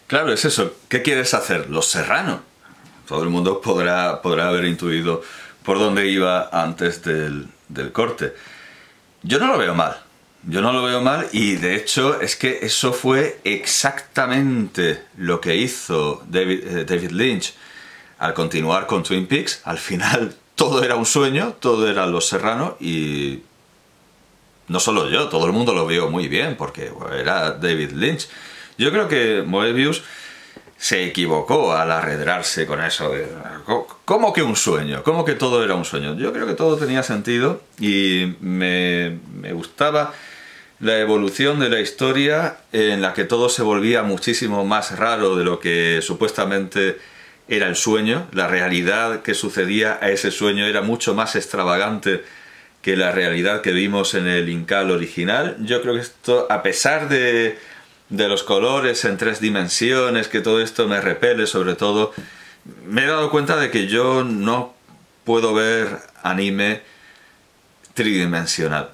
Claro, es eso. ¿Qué quieres hacer? Los Serrano. Todo el mundo podrá haber intuido por dónde iba antes del corte. Yo no lo veo mal. Yo no lo veo mal y de hecho es que eso fue exactamente lo que hizo David Lynch al continuar con Twin Peaks. Al final todo era un sueño, todo era Los Serrano y no solo yo, todo el mundo lo vio muy bien porque era David Lynch. Yo creo que Moebius se equivocó al arredrarse con eso de ¿cómo que un sueño? ¿Cómo que todo era un sueño? Yo creo que todo tenía sentido y me gustaba la evolución de la historia en la que todo se volvía muchísimo más raro de lo que supuestamente era el sueño. La realidad que sucedía a ese sueño era mucho más extravagante que la realidad que vimos en el Incal original. Yo creo que esto, a pesar de los colores en 3 dimensiones, que todo esto me repele, sobre todo, me he dado cuenta de que yo no puedo ver anime tridimensional.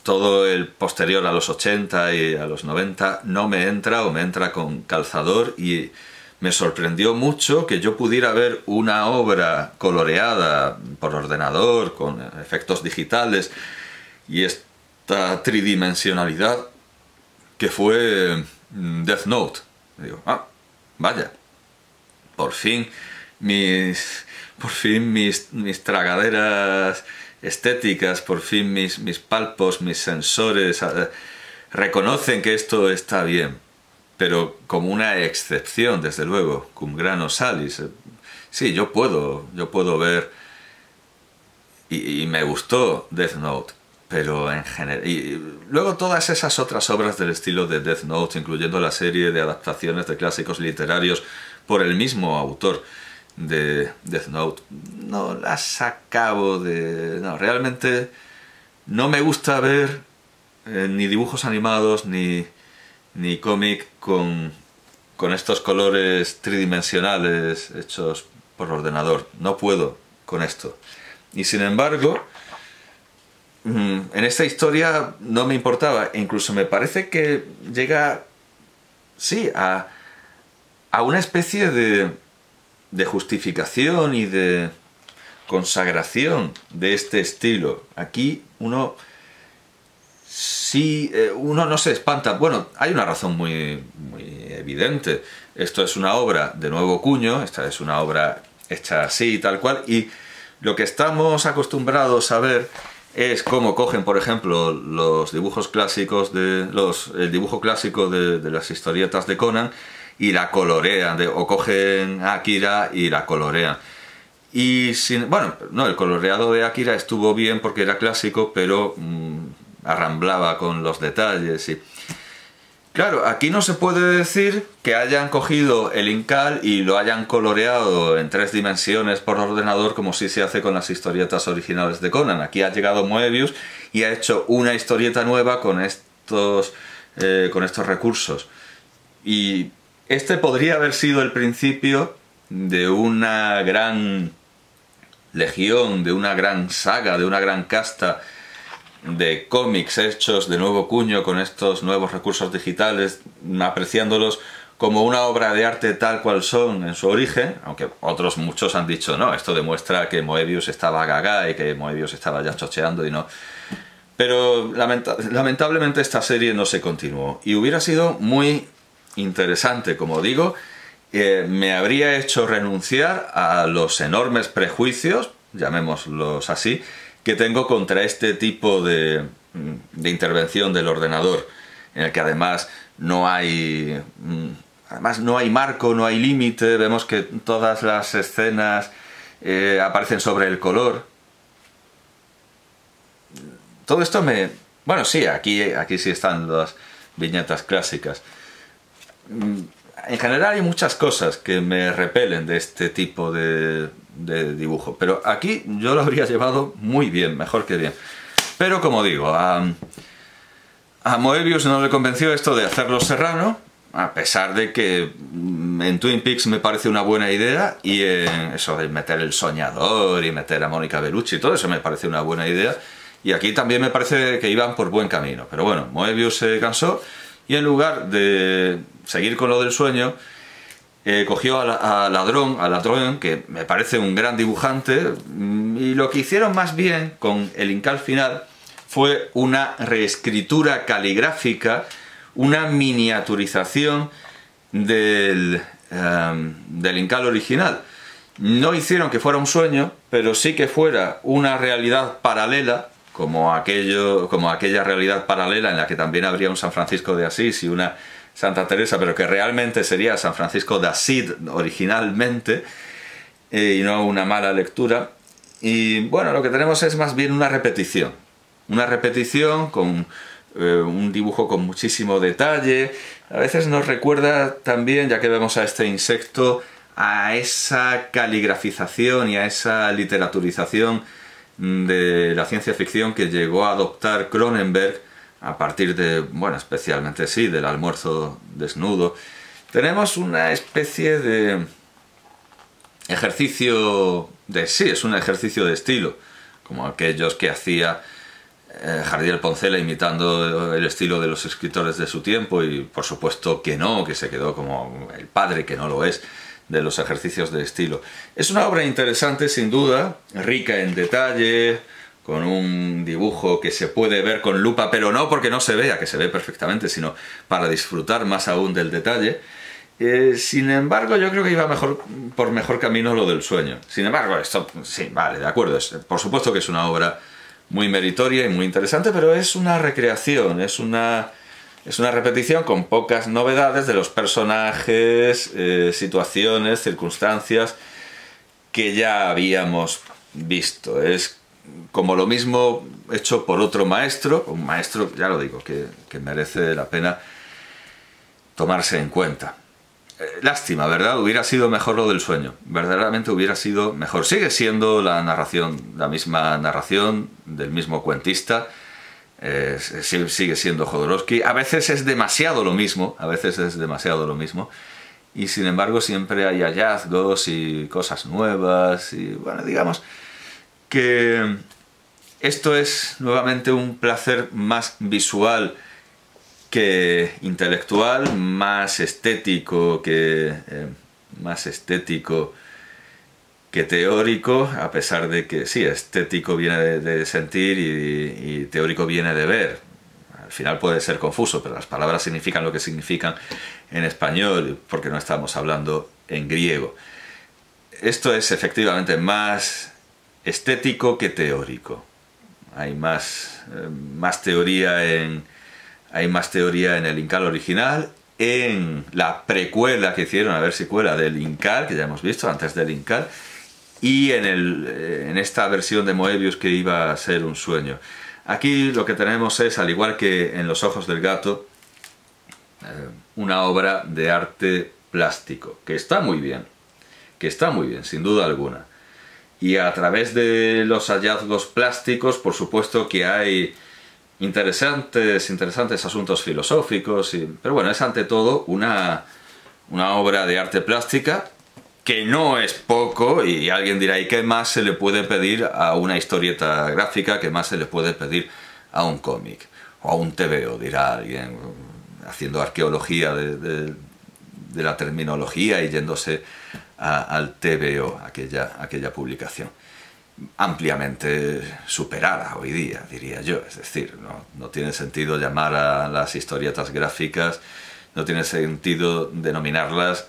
Todo el posterior a los 80 y a los 90 no me entra o me entra con calzador y me sorprendió mucho que yo pudiera ver una obra coloreada por ordenador, con efectos digitales y esta tridimensionalidad que fue Death Note. Y digo, vaya, por fin mis tragaderas estéticas, por fin mis palpos, mis sensores reconocen que esto está bien, pero como una excepción, desde luego, cum grano salis. Sí, yo puedo ver y me gustó Death Note, pero en general... Y luego todas esas otras obras del estilo de Death Note, incluyendo la serie de adaptaciones de clásicos literarios por el mismo autor de Death Note, no las acabo de... No, realmente no me gusta ver ni dibujos animados ni cómic con estos colores tridimensionales hechos por ordenador. No puedo con esto. Y sin embargo, en esta historia no me importaba. E incluso me parece que llega, sí, a una especie de justificación y de consagración de este estilo. Aquí uno no se espanta. Bueno, hay una razón muy evidente. Esto es una obra de nuevo cuño, esta es una obra hecha así, tal cual, y lo que estamos acostumbrados a ver es cómo cogen, por ejemplo, los dibujos clásicos el dibujo clásico de las historietas de Conan y la colorean, o cogen a Akira y la colorean. Y bueno, no, el coloreado de Akira estuvo bien porque era clásico, pero arramblaba con los detalles y... Claro, aquí no se puede decir que hayan cogido el Incal y lo hayan coloreado en 3 dimensiones por ordenador como si se hace con las historietas originales de Conan. Aquí ha llegado Moebius y ha hecho una historieta nueva con estos recursos. Y este podría haber sido el principio de una gran legión, de una gran saga, de una gran casta de cómics hechos de nuevo cuño con estos nuevos recursos digitales, apreciándolos como una obra de arte tal cual son en su origen, aunque otros muchos han dicho no, esto demuestra que Moebius estaba gaga y que Moebius estaba ya chocheando y no. Pero lamentablemente esta serie no se continuó y hubiera sido muy interesante, como digo. Me habría hecho renunciar a los enormes prejuicios, llamémoslos así, que tengo contra este tipo de intervención del ordenador, en el que además no hay marco, no hay límite. Vemos que todas las escenas aparecen sobre el color. Todo esto me... Bueno, sí, aquí sí están las viñetas clásicas. En general hay muchas cosas que me repelen de este tipo de dibujo, pero aquí yo lo habría llevado muy bien, mejor que bien. Pero como digo, a Moebius no le convenció esto de hacer Los Serrano, a pesar de que en Twin Peaks me parece una buena idea, y eso de meter el soñador y meter a Mónica Bellucci, todo eso me parece una buena idea, y aquí también me parece que iban por buen camino. Pero bueno, Moebius se cansó y en lugar de seguir con lo del sueño, cogió a Ladrón, que me parece un gran dibujante, y lo que hicieron más bien con el Incal final fue una reescritura caligráfica, una miniaturización del Incal original. No hicieron que fuera un sueño, pero sí que fuera una realidad paralela, como aquella realidad paralela en la que también habría un San Francisco de Asís y una Santa Teresa, pero que realmente sería San Francisco de Asís originalmente, y no una mala lectura. Y bueno, lo que tenemos es más bien una repetición con un dibujo con muchísimo detalle. A veces nos recuerda también, ya que vemos a este insecto, a esa caligrafización y a esa literaturización de la ciencia ficción que llegó a adoptar Cronenberg a partir de, bueno, especialmente sí, del Almuerzo desnudo. Tenemos una especie de ejercicio de, sí, es un ejercicio de estilo, como aquellos que hacía Jardiel Poncela imitando el estilo de los escritores de su tiempo, y por supuesto que no, que se quedó como el padre, que no lo es, de los ejercicios de estilo. Es una obra interesante, sin duda, rica en detalle, con un dibujo que se puede ver con lupa, pero no porque no se vea, que se ve perfectamente, sino para disfrutar más aún del detalle. Sin embargo, yo creo que iba por mejor camino lo del sueño. Sin embargo, esto, sí, vale, de acuerdo, por supuesto que es una obra muy meritoria y muy interesante, pero es una recreación, es una repetición con pocas novedades de los personajes, situaciones, circunstancias que ya habíamos visto. Es como lo mismo hecho por otro maestro, un maestro, ya lo digo, que merece la pena tomarse en cuenta. Lástima, ¿verdad? Hubiera sido mejor lo del sueño, verdaderamente hubiera sido mejor. Sigue siendo la narración, la misma narración del mismo cuentista, sigue siendo Jodorowsky. A veces es demasiado lo mismo, y sin embargo siempre hay hallazgos y cosas nuevas, y bueno, digamos que esto es nuevamente un placer más visual que intelectual, más estético que teórico, a pesar de que sí, estético viene de sentir y teórico viene de ver. Al final puede ser confuso, pero las palabras significan lo que significan en español, porque no estamos hablando en griego. Esto es efectivamente más estético que teórico. Hay más teoría en el Incal original, en la precuela que hicieron, a ver si cuela, del Incal, que ya hemos visto antes del Incal, y en esta versión de Moebius que iba a ser un sueño. Aquí lo que tenemos es, al igual que en Los ojos del gato, una obra de arte plástico, que está muy bien, sin duda alguna. Y a través de los hallazgos plásticos, por supuesto que hay interesantes asuntos filosóficos, pero bueno, es ante todo una obra de arte plástica, que no es poco, y alguien dirá, ¿y qué más se le puede pedir a una historieta gráfica? ¿Qué más se le puede pedir a un cómic? O a un TVO, dirá alguien, haciendo arqueología de la terminología y yéndose al TVO, aquella publicación. Ampliamente superada hoy día, diría yo. Es decir, no tiene sentido llamar a las historietas gráficas, no tiene sentido denominarlas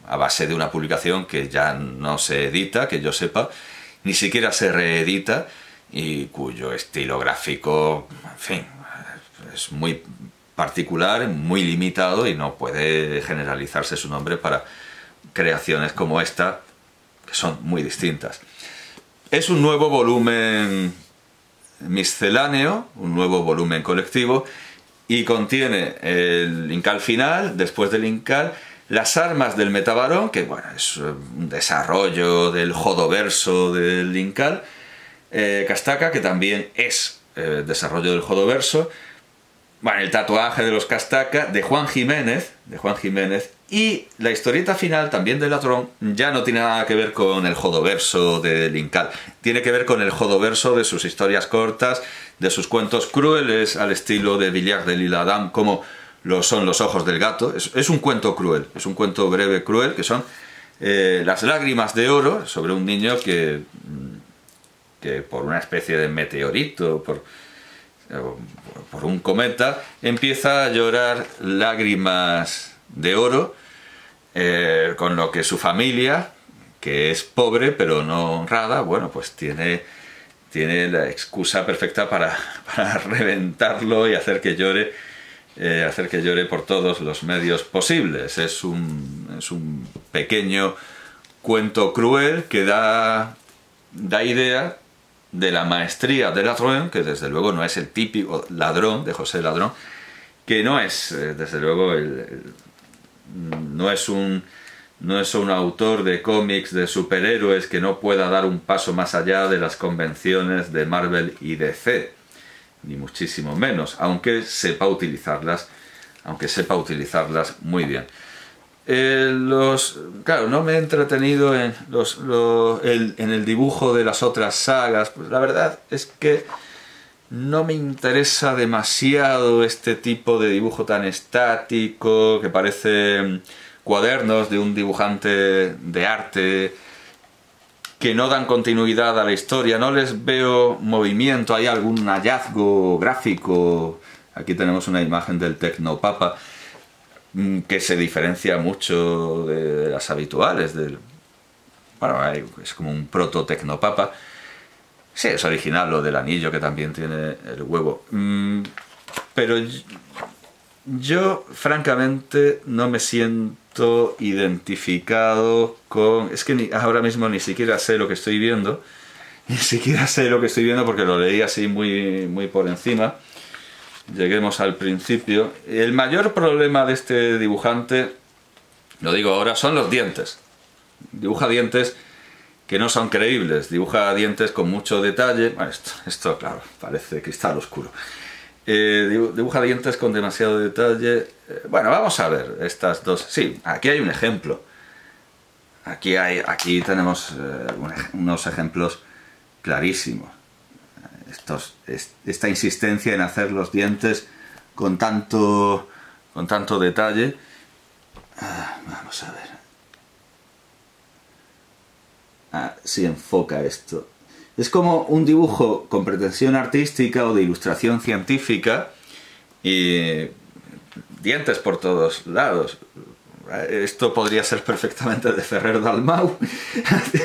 a base de una publicación que ya no se edita, que yo sepa, ni siquiera se reedita, y cuyo estilo gráfico, en fin, es muy particular, muy limitado, y no puede generalizarse su nombre para creaciones como esta, que son muy distintas. Es un nuevo volumen misceláneo, un nuevo volumen colectivo, y contiene el Incal final, después del Incal, las armas del Metabarón, que bueno, es un desarrollo del Jodoverso del Incal, Castaca, que también es desarrollo del Jodoverso, bueno, el tatuaje de los Castaca, de Juan Jiménez, y la historieta final, también de Ladrón, ya no tiene nada que ver con el Jodoverso del Incal. Tiene que ver con el Jodoverso de sus historias cortas, de sus cuentos crueles, al estilo de Villard de l'Isle-Adam, como son los ojos del gato. Es un cuento cruel, es un cuento breve cruel, que son las lágrimas de oro, sobre un niño que por una especie de meteorito, por un cometa, empieza a llorar lágrimas de oro, con lo que su familia, que es pobre pero no honrada, bueno, pues tiene la excusa perfecta para reventarlo y hacer que llore por todos los medios posibles. Es un pequeño cuento cruel que da idea de la maestría de Ladrón, que desde luego no es el típico ladrón de José Ladrón, que no es, desde luego, no es un autor de cómics de superhéroes que no pueda dar un paso más allá de las convenciones de Marvel y DC, ni muchísimo menos, aunque sepa utilizarlas muy bien. Claro, no me he entretenido en el dibujo de las otras sagas. Pues la verdad es que no me interesa demasiado este tipo de dibujo tan estático, que parece cuadernos de un dibujante de arte, que no dan continuidad a la historia, no les veo movimiento. Hay algún hallazgo gráfico. Aquí tenemos una imagen del Tecnopapa, que se diferencia mucho de las habituales. Bueno, es como un proto-Tecnopapa. Sí, es original lo del anillo, que también tiene el huevo. Pero yo, francamente, no me siento identificado con... Es que ahora mismo ni siquiera sé lo que estoy viendo. Ni siquiera sé lo que estoy viendo porque lo leí así muy, muy por encima. Lleguemos al principio. El mayor problema de este dibujante, lo digo ahora, son los dientes. Dibuja dientes que no son creíbles. Dibuja dientes con mucho detalle. Bueno, esto claro, parece cristal oscuro. Dibuja dientes con demasiado detalle. Bueno, vamos a ver estas dos. Sí, aquí hay un ejemplo. Aquí tenemos unos ejemplos clarísimos. Esta insistencia en hacer los dientes con tanto detalle. Vamos a ver. Si enfoca esto. Es como un dibujo con pretensión artística o de ilustración científica y dientes por todos lados. Esto podría ser perfectamente de Ferrer Dalmau,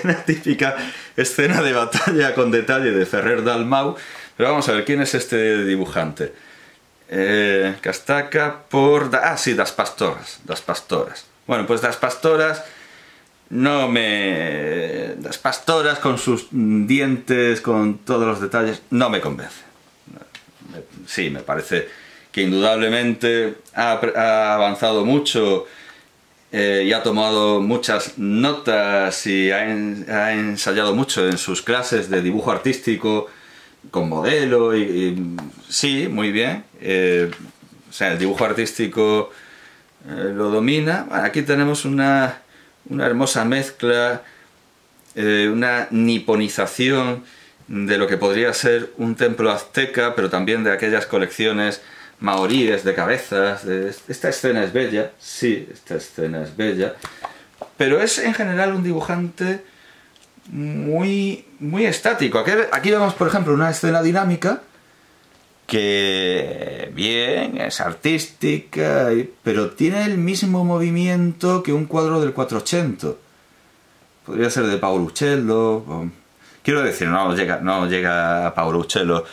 una típica escena de batalla con detalle de Ferrer Dalmau. Pero vamos a ver, ¿quién es este dibujante? Castaca por... sí, Das Pastoras. Bueno, pues Das Pastoras Das Pastoras con sus dientes, con todos los detalles, no me convence. Sí, me parece que indudablemente ha avanzado mucho y ha tomado muchas notas y ha ensayado mucho en sus clases de dibujo artístico con modelo sí, muy bien. O sea, el dibujo artístico lo domina. Bueno, aquí tenemos una hermosa mezcla, una niponización de lo que podría ser un templo azteca, pero también de aquellas colecciones maoríes de cabezas. Esta escena es bella, sí, esta escena es bella, pero es en general un dibujante muy, muy estático. Aquí vemos, por ejemplo, una escena dinámica que, bien, es artística, pero tiene el mismo movimiento que un cuadro del 400. Podría ser de Paolo Uccello. Quiero decir, no llega a Paolo Uccello,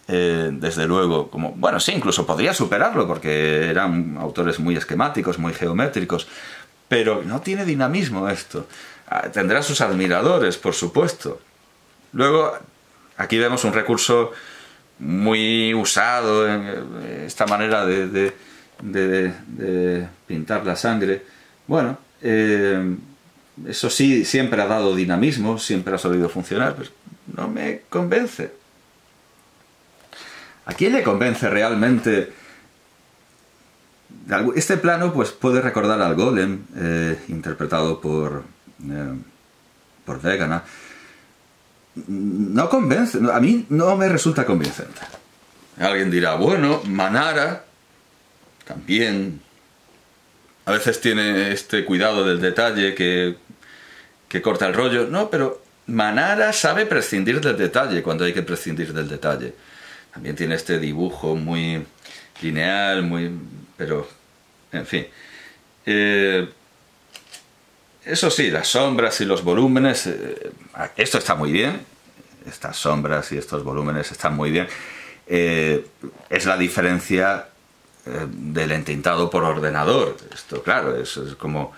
desde luego. Bueno, sí, incluso podría superarlo, porque eran autores muy esquemáticos, muy geométricos. Pero no tiene dinamismo esto. Tendrá sus admiradores, por supuesto. Luego, aquí vemos un recurso muy usado en esta manera de pintar la sangre. Bueno, eso sí, siempre ha dado dinamismo, siempre ha solido funcionar, pero no me convence. ¿A quién le convence realmente? Este plano pues puede recordar al Golem, interpretado por Wegener. No convence, a mí no me resulta convincente. Alguien dirá, bueno, Manara también. A veces tiene este cuidado del detalle que corta el rollo. No, pero Manara sabe prescindir del detalle cuando hay que prescindir del detalle. También tiene este dibujo muy lineal, pero, en fin. Eso sí, las sombras y los volúmenes, esto está muy bien. Estas sombras y estos volúmenes están muy bien. Es la diferencia del entintado por ordenador. Esto, claro, es como...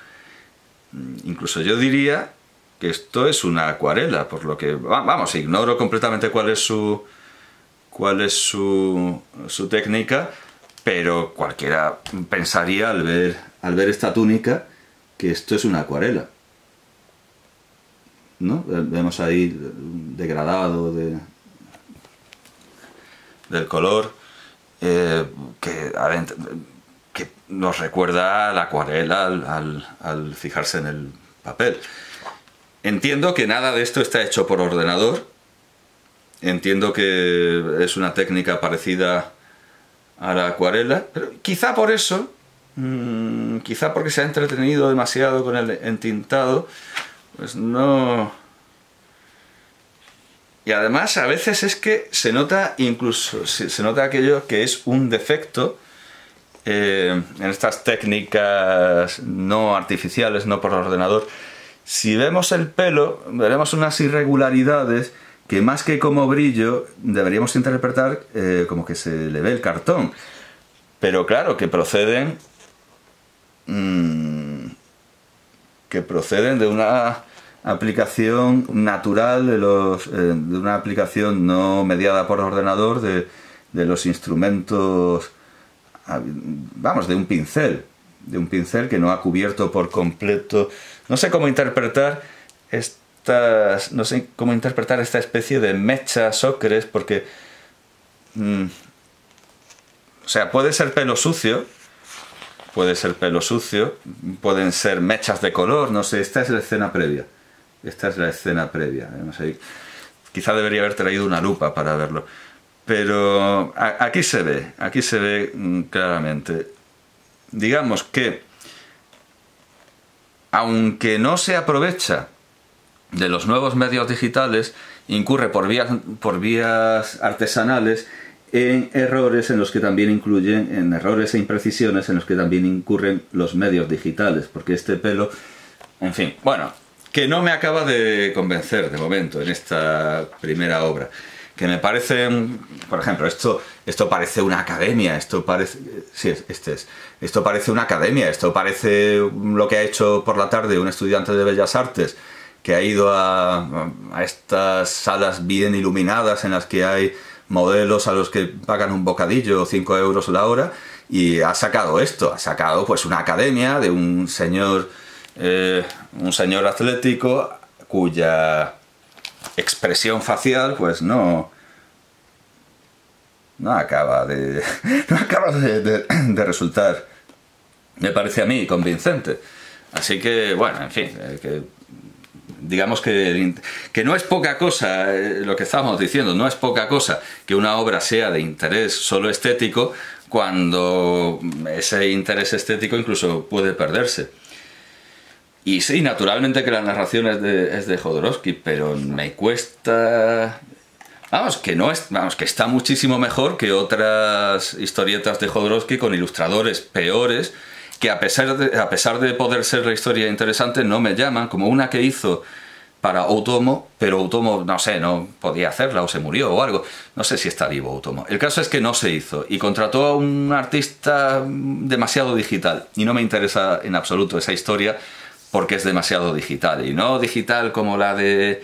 Incluso yo diría que esto es una acuarela, por lo que... Vamos, ignoro completamente cuál es su técnica, pero cualquiera pensaría al ver esta túnica que esto es una acuarela, ¿no? Vemos ahí degradado del color, que nos recuerda a la acuarela al fijarse en el papel. Entiendo que nada de esto está hecho por ordenador. Entiendo que es una técnica parecida a la acuarela, pero quizá por eso, quizá porque se ha entretenido demasiado con el entintado, pues no... Y además a veces es que se nota incluso, se nota aquello que es un defecto en estas técnicas no artificiales, no por ordenador. Si vemos el pelo, veremos unas irregularidades que más que como brillo deberíamos interpretar como que se le ve el cartón. Pero claro, que proceden de una aplicación natural, de una aplicación no mediada por ordenador de los instrumentos, vamos, de un pincel que no ha cubierto por completo. No sé cómo interpretar esta especie de mechas ocres, porque o sea, puede ser pelo sucio, pueden ser mechas de color, no sé. Esta es la escena previa. Vamos a ir. Quizá debería haber traído una lupa para verlo, pero aquí se ve claramente. Digamos que aunque no se aprovecha de los nuevos medios digitales, incurre por vías artesanales en errores en los que también en errores e imprecisiones en los que también incurren los medios digitales, porque este pelo, en fin, bueno, que no me acaba de convencer de momento en esta primera obra, que me parece, por ejemplo, esto parece una academia, esto parece una academia, esto parece lo que ha hecho por la tarde un estudiante de Bellas Artes que ha ido a estas salas bien iluminadas en las que hay modelos a los que pagan un bocadillo, 5 euros la hora, y ha sacado pues una academia de un señor atlético cuya expresión facial pues no acaba de resultar, me parece a mí, convincente. Así que, bueno, en fin, digamos que no es poca cosa, lo que estábamos diciendo, no es poca cosa que una obra sea de interés solo estético, cuando ese interés estético incluso puede perderse. Y sí, naturalmente que la narración es de Jodorowsky, pero me cuesta... Vamos, que está muchísimo mejor que otras historietas de Jodorowsky con ilustradores peores, que a pesar de poder ser la historia interesante, no me llaman, como una que hizo para Outomo, pero Outomo, no sé, no podía hacerla o se murió o algo. No sé si está vivo Outomo. El caso es que no se hizo y contrató a un artista demasiado digital y no me interesa en absoluto esa historia porque es demasiado digital, y no digital como la de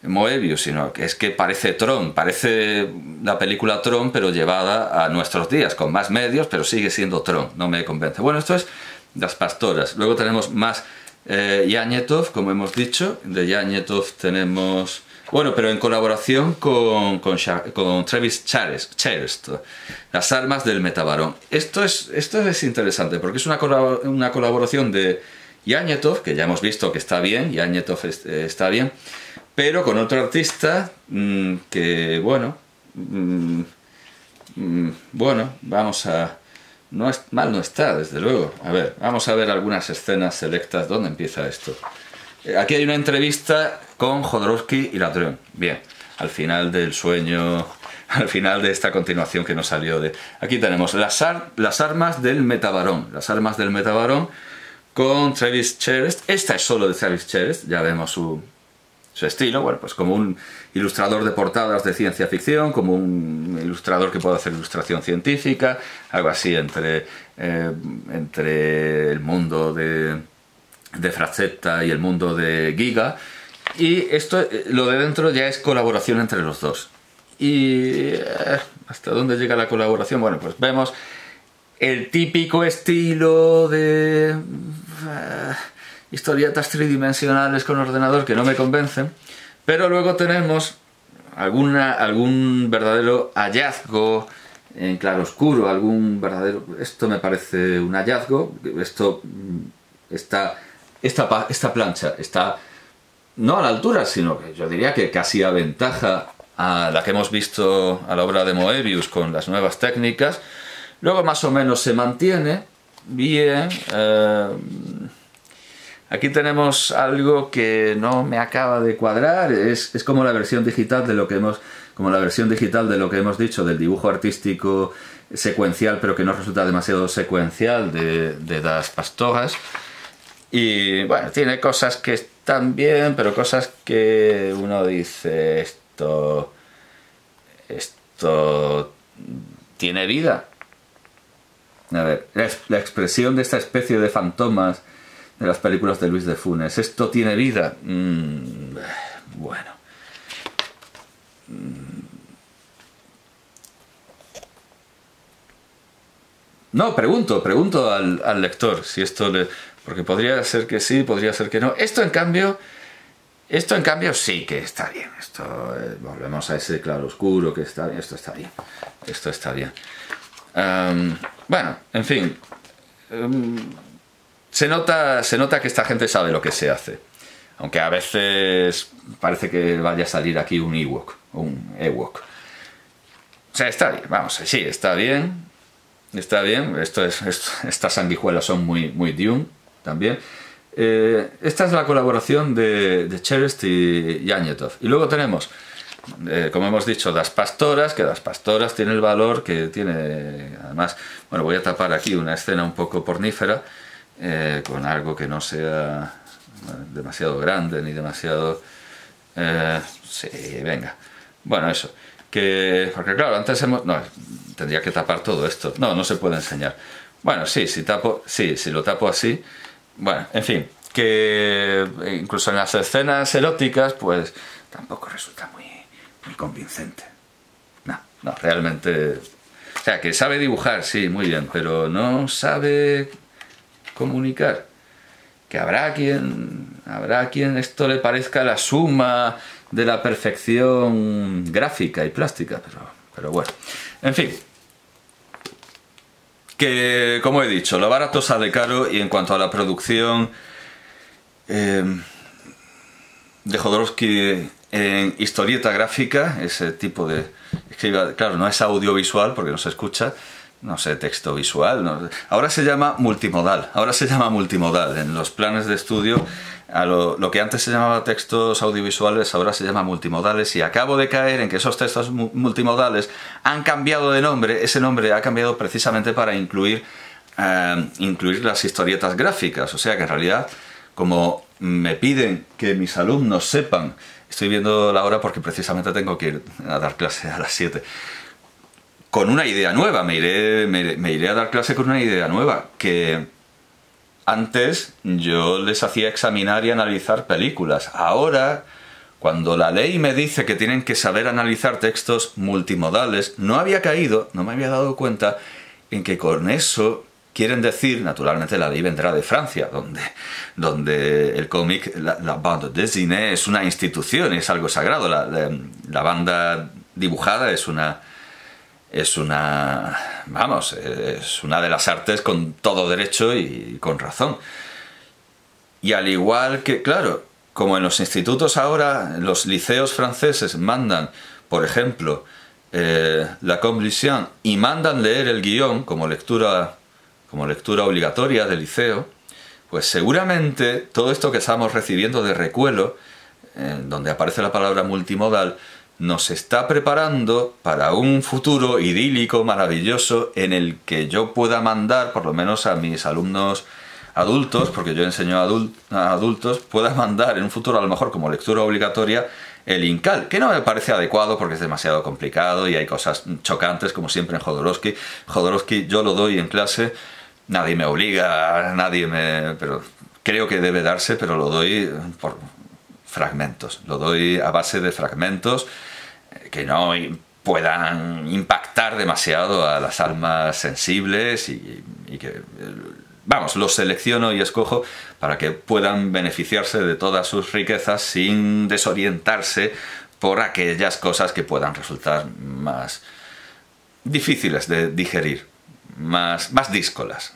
Moebius, sino que es que parece Tron, parece la película Tron pero llevada a nuestros días, con más medios, pero sigue siendo Tron, no me convence. Bueno, esto es Las Pastoras. Luego tenemos más Yáñetov, como hemos dicho. De Yáñetov tenemos... Bueno, pero en colaboración con Travis Charest, Las armas del metabarón. Esto es interesante porque es una colaboración de Yáñetov, que ya hemos visto que está bien, Yáñetov está bien, pero con otro artista que, bueno, bueno, vamos a... No es, mal no está, desde luego. A ver, vamos a ver algunas escenas selectas. ¿Dónde empieza esto? Aquí hay una entrevista con Jodorowsky y Ladrón. Bien, al final del sueño, al final de esta continuación que nos salió de... Aquí tenemos las armas del Metabarón. Las armas del Metabarón con Travis Charest. Esta es solo de Travis Charest, ya vemos su estilo. Bueno, pues como un ilustrador de portadas de ciencia ficción, como un ilustrador que puede hacer ilustración científica, algo así entre el mundo de Frazetta y el mundo de Giga. Y esto, lo de dentro ya es colaboración entre los dos. Y ¿hasta dónde llega la colaboración? Bueno, pues vemos el típico estilo de historietas tridimensionales con ordenador que no me convencen, pero luego tenemos algún verdadero hallazgo en claroscuro, algún verdadero... Esto me parece un hallazgo. Esta plancha está no a la altura, sino que yo diría que casi aventaja a la que hemos visto a la obra de Moebius con las nuevas técnicas. Luego más o menos se mantiene bien. Aquí tenemos algo que no me acaba de cuadrar. Es como la versión digital de lo que hemos dicho del dibujo artístico secuencial, pero que no resulta demasiado secuencial de Das Pastoras. Y bueno, tiene cosas que están bien, pero cosas que uno dice, esto tiene vida. A ver, la expresión de esta especie de fantomas de las películas de Luis de Funes, ¿esto tiene vida? Bueno. No, pregunto al lector si esto le... Porque podría ser que sí, podría ser que no. Esto en cambio sí que está bien. Volvemos a ese claroscuro que está bien. Esto está bien. Esto está bien. Bueno, en fin. Se nota que esta gente sabe lo que se hace. Aunque a veces parece que vaya a salir aquí un Ewok. O sea, está bien, vamos, sí, está bien. Está bien. Estas sanguijuelas son muy Dune también. Esta es la colaboración de Charest y Añetov. Y luego tenemos, como hemos dicho, Das Pastoras, que Das Pastoras tiene el valor que tiene. Además, bueno, voy a tapar aquí una escena un poco pornífera, con algo que no sea demasiado grande ni demasiado... sí, venga. Bueno, eso. Porque claro, antes no, tendría que tapar todo esto. No se puede enseñar. Bueno, sí, si lo tapo así... Bueno, en fin, que incluso en las escenas eróticas, pues tampoco resulta muy convincente. No, realmente... O sea, que sabe dibujar, sí, muy bien, pero no sabe comunicar. Que habrá quien esto le parezca la suma de la perfección gráfica y plástica, pero bueno, en fin. Que, como he dicho, lo barato sale caro, y en cuanto a la producción de Jodorowsky en historieta gráfica, ese tipo de... Claro, no es audiovisual porque no se escucha, no sé, texto visual, no, ahora se llama multimodal. En los planes de estudio, lo que antes se llamaba textos audiovisuales, ahora se llama multimodales, y acabo de caer en que esos textos multimodales han cambiado de nombre. Ese nombre ha cambiado precisamente para incluir las historietas gráficas. O sea que en realidad, como me piden que mis alumnos sepan, estoy viendo la hora porque precisamente tengo que ir a dar clase a las 7, con una idea nueva, me iré a dar clase con una idea nueva, que antes yo les hacía examinar y analizar películas. Ahora, cuando la ley me dice que tienen que saber analizar textos multimodales, no me había dado cuenta en que con eso quieren decir, naturalmente la ley vendrá de Francia, donde el cómic, la bande dessinée es una institución, es algo sagrado. La banda dibujada es una de las artes con todo derecho y con razón. Y al igual que, claro, como en los institutos ahora, los liceos franceses mandan, por ejemplo, la conclusión y mandan leer el guión como lectura obligatoria del liceo, pues seguramente todo esto que estamos recibiendo de recuelo, donde aparece la palabra multimodal, nos está preparando para un futuro idílico, maravilloso, en el que yo pueda mandar, por lo menos a mis alumnos adultos, porque yo enseño a adultos, pueda mandar en un futuro, a lo mejor como lectura obligatoria, el Incal, que no me parece adecuado porque es demasiado complicado y hay cosas chocantes, como siempre en Jodorowsky. Jodorowsky yo lo doy en clase, nadie me obliga, pero creo que debe darse, pero lo doy por fragmentos, lo doy a base de fragmentos que no puedan impactar demasiado a las almas sensibles y que, vamos, los selecciono y escojo para que puedan beneficiarse de todas sus riquezas sin desorientarse por aquellas cosas que puedan resultar más difíciles de digerir, más díscolas.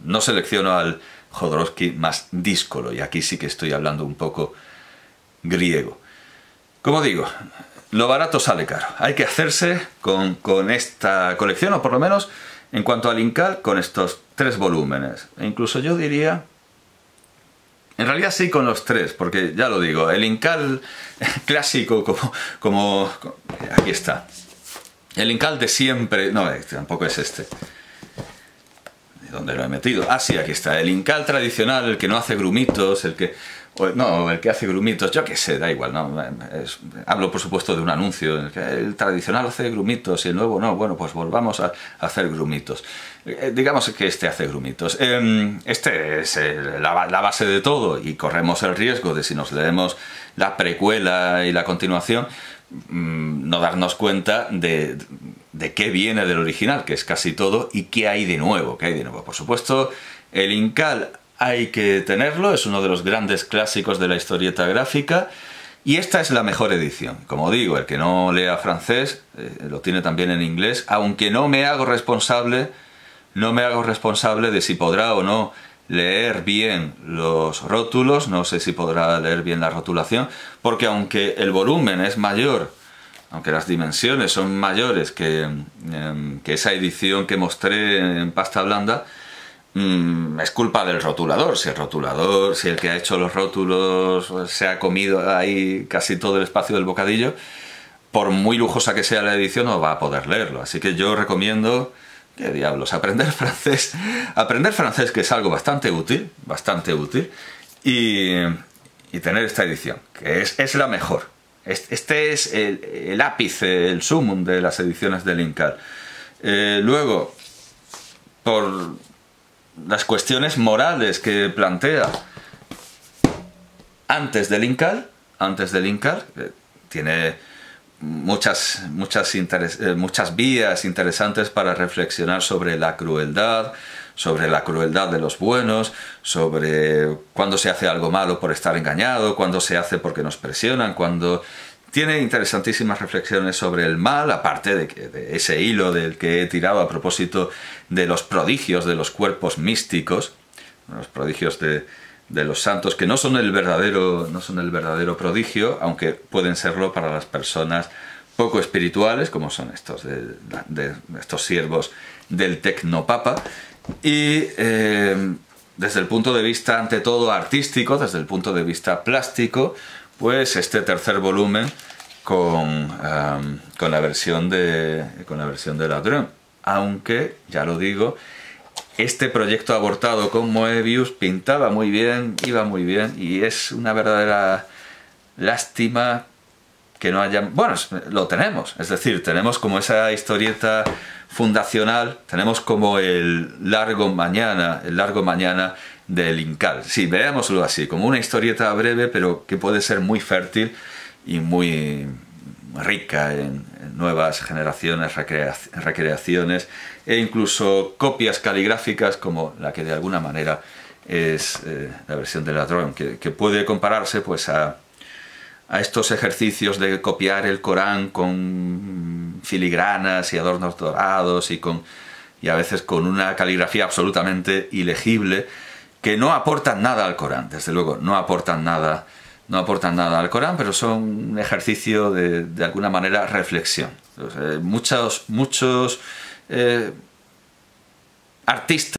No selecciono al Jodorowsky más díscolo, y aquí sí que estoy hablando un poco griego. Como digo, lo barato sale caro. Hay que hacerse con esta colección, o por lo menos, en cuanto al Incal, con estos 3 volúmenes. E incluso yo diría, en realidad sí con los 3, porque ya lo digo, el Incal clásico como aquí está. El Incal de siempre, no, tampoco es este. ¿Dónde lo he metido? Ah, sí, aquí está. El Incal tradicional, el que no hace grumitos, el que hace grumitos, yo qué sé, da igual, ¿no? Hablo, por supuesto, de un anuncio en el que el tradicional hace grumitos y el nuevo no. Bueno, pues volvamos a hacer grumitos. Digamos que este hace grumitos. Este es la base de todo, y corremos el riesgo de, si nos leemos la precuela y la continuación, no darnos cuenta de qué viene del original, que es casi todo, y qué hay de nuevo. Por supuesto, el Incal hay que tenerlo, es uno de los grandes clásicos de la historieta gráfica, y esta es la mejor edición. Como digo, el que no lea francés lo tiene también en inglés, aunque no me hago responsable de si podrá o no leer bien los rótulos, no sé si podrá leer bien la rotulación, porque aunque el volumen es mayor, aunque las dimensiones son mayores que esa edición que mostré en pasta blanda, es culpa del rotulador. Si el que ha hecho los rótulos se ha comido ahí casi todo el espacio del bocadillo, por muy lujosa que sea la edición no va a poder leerlo. Así que yo recomiendo, ¿qué diablos?, aprender francés, que es algo bastante útil, y tener esta edición, que es la mejor. Este es el ápice, el sumum de las ediciones del Incal. Luego, por las cuestiones morales que plantea antes del Incal, tiene muchas vías interesantes para reflexionar sobre la crueldad de los buenos, sobre cuándo se hace algo malo por estar engañado, cuándo se hace porque nos presionan, tiene interesantísimas reflexiones sobre el mal, aparte de ese hilo del que he tirado a propósito de los prodigios de los cuerpos místicos, los prodigios de los santos, que no son el verdadero prodigio, aunque pueden serlo para las personas poco espirituales, como son estos siervos del tecnopapa. Y desde el punto de vista, ante todo, artístico, desde el punto de vista plástico, pues este tercer volumen con la versión de Ladrón. Aunque, ya lo digo, este proyecto abortado con Moebius pintaba muy bien, iba muy bien, y es una verdadera lástima que no haya... Bueno, lo tenemos, es decir, tenemos como esa historieta fundacional, tenemos como el largo mañana del Incal. Sí, veámoslo así, como una historieta breve, pero que puede ser muy fértil y muy rica en nuevas generaciones, recreaciones e incluso copias caligráficas, como la que de alguna manera es la versión de Ladrón, que puede compararse pues a estos ejercicios de copiar el Corán con filigranas y adornos dorados y a veces con una caligrafía absolutamente ilegible, que no aportan nada al Corán, desde luego, no aportan nada no aportan nada al Corán, pero son un ejercicio de alguna manera reflexión. Muchos artistas